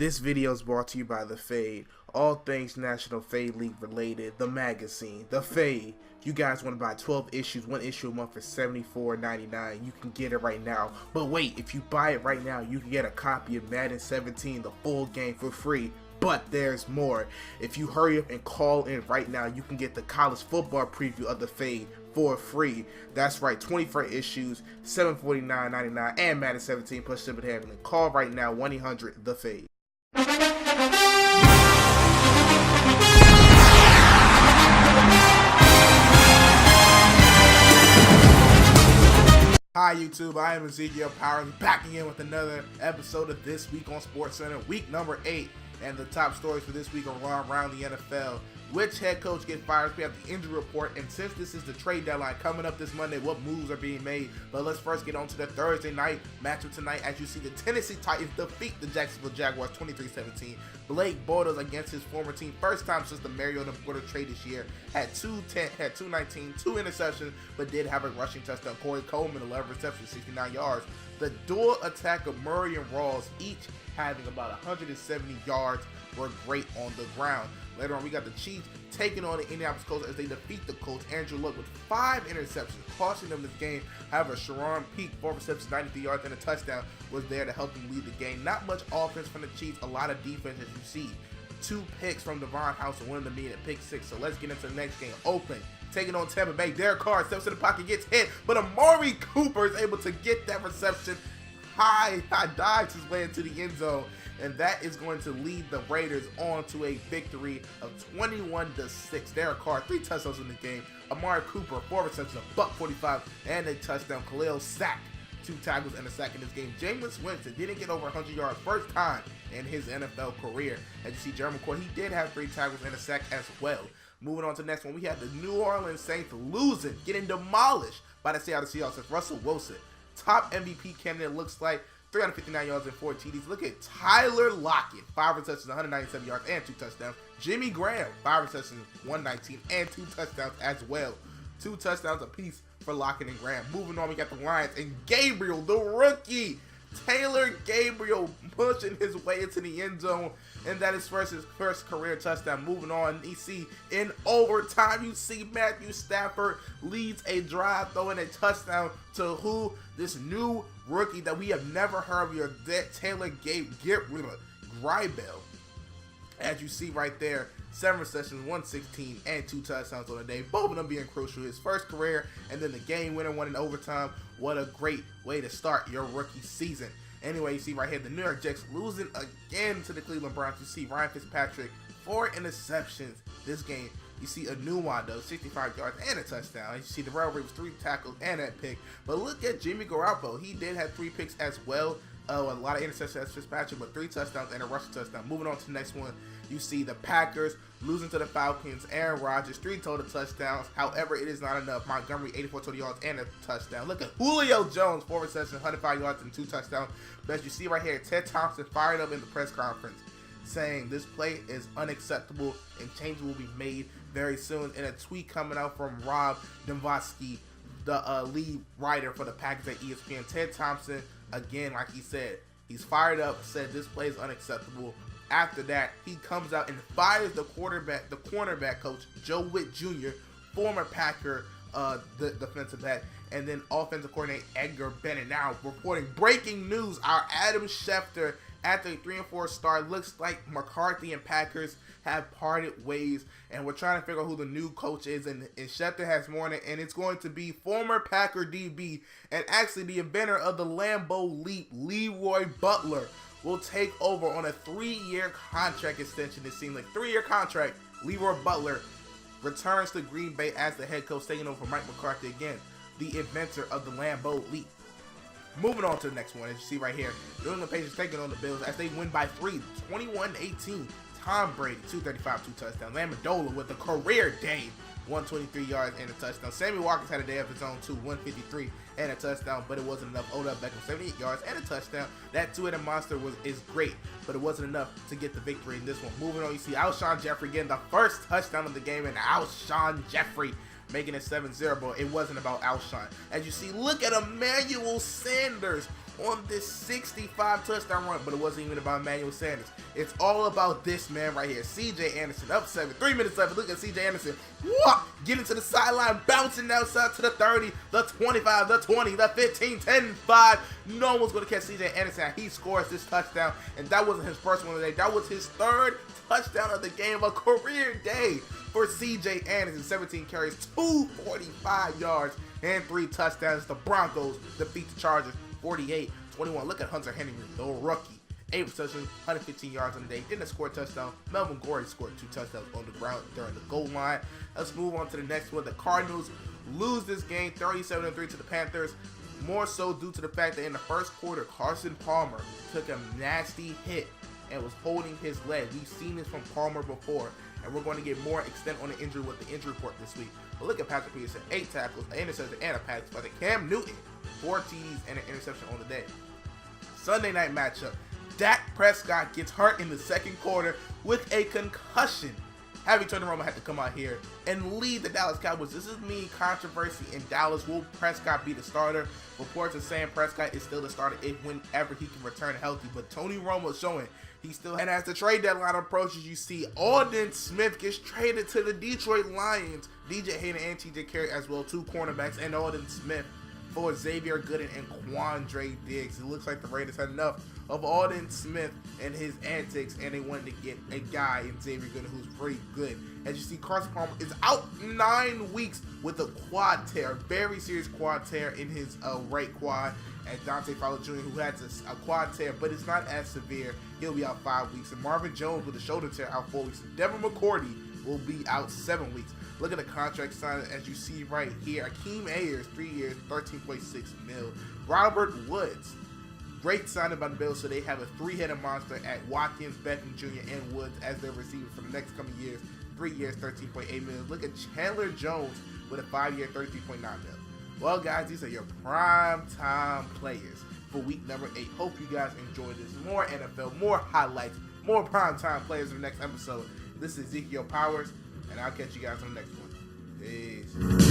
This video is brought to you by The Fade. All things National Fade League related. The magazine. The Fade. You guys want to buy 12 issues, one issue a month for $74.99. You can get it right now. But wait, if you buy it right now, you can get a copy of Madden 17, the full game, for free. But there's more. If you hurry up and call in right now, you can get the college football preview of The Fade for free. That's right, 24 issues, $749.99, and Madden 17 plus shipping and handling. Call right now, 1-800-THE-FADE. Hi YouTube, I am Ezekiel Powers, back again with another episode of This Week on Sportscenter, week number 8. And the top stories for this week are around the NFL. Which head coach gets fired? We have the injury report, and since this is the trade deadline coming up this Monday, what moves are being made? But let's first get on to the Thursday night matchup tonight. As you see, the Tennessee Titans defeat the Jacksonville Jaguars 23-17. Blake Bortles against his former team, first time since the Mariota Bortles trade this year, had 219, 2 interceptions, but did have a rushing touchdown. Corey Coleman, 11 receptions, 69 yards. The dual attack of Murray and Rawls, each having about 170 yards, were great on the ground. Later on, we got the Chiefs taking on the Indianapolis Colts as they defeat the Colts. Andrew Luck with 5 interceptions, costing them this game. However, Sharon Peak, 4 receptions, 93 yards, and a touchdown was there to help them lead the game. Not much offense from the Chiefs, a lot of defense as you see. 2 picks from Devon House and one of them being a pick 6. So let's get into the next game. Oakland taking on Tampa Bay. Derek Carr steps in the pocket, gets hit, but Amari Cooper is able to get that reception. High dives his way into the end zone, and that is going to lead the Raiders on to a victory of 21-6. Derek Carr, 3 touchdowns in the game. Amari Cooper, 4 receptions, $145, and a touchdown. Khalil Sack, 2 tackles and a sack in this game. Jameis Winston didn't get over 100 yards first time in his NFL career. As you see, Jeremy McCoy, he did have 3 tackles and a sack as well. Moving on to the next one, we have the New Orleans Saints losing, getting demolished by the Seattle Seahawks as Russell Wilson, top MVP candidate, looks like, 359 yards and 4 TDs. Look at Tyler Lockett, 5 receptions, 197 yards and 2 touchdowns. Jimmy Graham, 5 receptions, 119 and 2 touchdowns as well. 2 touchdowns apiece for Lockett and Graham. Moving on, we got the Lions and Gabriel, the rookie, Taylor Gabriel, pushing his way into the end zone, and that is his first career touchdown. Moving on, you see in overtime, you see Matthew Stafford leads a drive, throwing a touchdown to who? This new rookie that we have never heard of, your Taylor Gabriel. As you see right there, 7 receptions, 116, and 2 touchdowns on the day. Both of them being crucial. His first career, and then the game winner, one in overtime. What a great way to start your rookie season. Anyway, you see right here, the New York Jets losing again to the Cleveland Browns. You see Ryan Fitzpatrick, 4 interceptions this game. You see a new one, though, 65 yards and a touchdown. You see the Railroads, 3 tackles and that pick. But look at Jimmy Garoppolo. He did have 3 picks as well. A lot of interceptions as Fitzpatrick, but 3 touchdowns and a rushing touchdown. Moving on to the next one, you see the Packers losing to the Falcons. Aaron Rodgers, 3 total touchdowns. However, it is not enough. Montgomery, 84 total yards and a touchdown. Look at Julio Jones, 4 receptions, 105 yards and 2 touchdowns. But as you see right here, Ted Thompson fired up in the press conference, saying this play is unacceptable and changes will be made very soon. In a tweet coming out from Rob Dombrowski, the lead writer for the Packers at ESPN, Ted Thompson, again, like he said, he's fired up, said this play is unacceptable. After that, he comes out and fires the cornerback coach, Joe Witt Jr., former Packer the defensive back, and then offensive coordinator Edgar Bennett. Now reporting breaking news: our Adam Schefter, after a 3-4 start, looks like McCarthy and Packers have parted ways, and we're trying to figure out who the new coach is, and Schefter has more on it, and it's going to be former Packer DB and actually the inventor of the Lambeau Leap, Leroy Butler, will take over on a 3-year contract extension. It seems like 3-year contract. Leroy Butler returns to Green Bay as the head coach, taking over for Mike McCarthy again, the inventor of the Lambeau Leap. Moving on to the next one, as you see right here, New England Patriots taking on the Bills as they win by 3, 21-18. Tom Brady, 235, 2 touchdowns. Amendola with a career day, 123 yards and a touchdown. Sammy Watkins had a day of his own too, 153 and a touchdown, but it wasn't enough. Odell Beckham, 78 yards and a touchdown. That 2-headed monster is great, but it wasn't enough to get the victory in this one. Moving on, you see Alshon Jeffrey getting the first touchdown of the game, and Alshon Jeffrey making it 7-0, but it wasn't about Alshon. As you see, look at Emmanuel Sanders on this 65 touchdown run, but it wasn't even about Emmanuel Sanders. It's all about this man right here, C.J. Anderson, up 7, 3 minutes left. Look at C.J. Anderson, what? Getting to the sideline, bouncing outside to the 30, the 25, the 20, the 15, 10, 5. No one's going to catch C.J. Anderson. He scores this touchdown, and that wasn't his first one of the day. That was his third touchdown of the game, a career day for C.J. Anderson. 17 carries, 245 yards, and 3 touchdowns. The Broncos defeat the Chargers 48-21. Look at Hunter Henry, the rookie. 8 receptions, 115 yards on the day. Didn't score a touchdown. Melvin Gordon scored 2 touchdowns on the ground during the goal line. Let's move on to the next one. The Cardinals lose this game 37-3 to the Panthers. More so due to the fact that in the first quarter, Carson Palmer took a nasty hit and was holding his leg. We've seen this from Palmer before, and we're going to get more extent on the injury with the injury report this week. But look at Patrick Peterson, 8 tackles, an interception, and a pass. But Cam Newton, 4 TDs and an interception on the day. Sunday night matchup. Dak Prescott gets hurt in the second quarter with a concussion. Having Tony Romo had to come out here and lead the Dallas Cowboys. This is me controversy in Dallas. Will Prescott be the starter? Reports are saying Prescott is still the starter whenever he can return healthy. But Tony Romo is showing he still. And as the trade deadline approaches, you see Aldon Smith gets traded to the Detroit Lions. DJ Hayden and TJ Carey as well, 2 cornerbacks, and Aldon Smith for Xavier Gooden and Quandre Diggs. It looks like the Raiders had enough of Aldon Smith and his antics, and they wanted to get a guy in Xavier Gooden who's pretty good. As you see, Carson Palmer is out 9 weeks with a quad tear, very serious quad tear in his right quad. And Dante Fowler Jr., who has a quad tear, but it's not as severe. He'll be out 5 weeks. And Marvin Jones with a shoulder tear out 4 weeks. And Devin McCourty will be out 7 weeks. Look at the contract signing as you see right here. Akeem Ayers, 3 years, $13.6 million. Robert Woods, great signing by the Bills, so they have a 3-headed monster at Watkins, Beckham Jr., and Woods as their receivers for the next coming years. 3 years, $13.8 million. Look at Chandler Jones with a 5-year, $33.9 million. Well, guys, these are your prime time players for week number 8. Hope you guys enjoyed this. More NFL, more highlights, more prime time players in the next episode. This is Ezekiel Powers, and I'll catch you guys on the next one. Peace.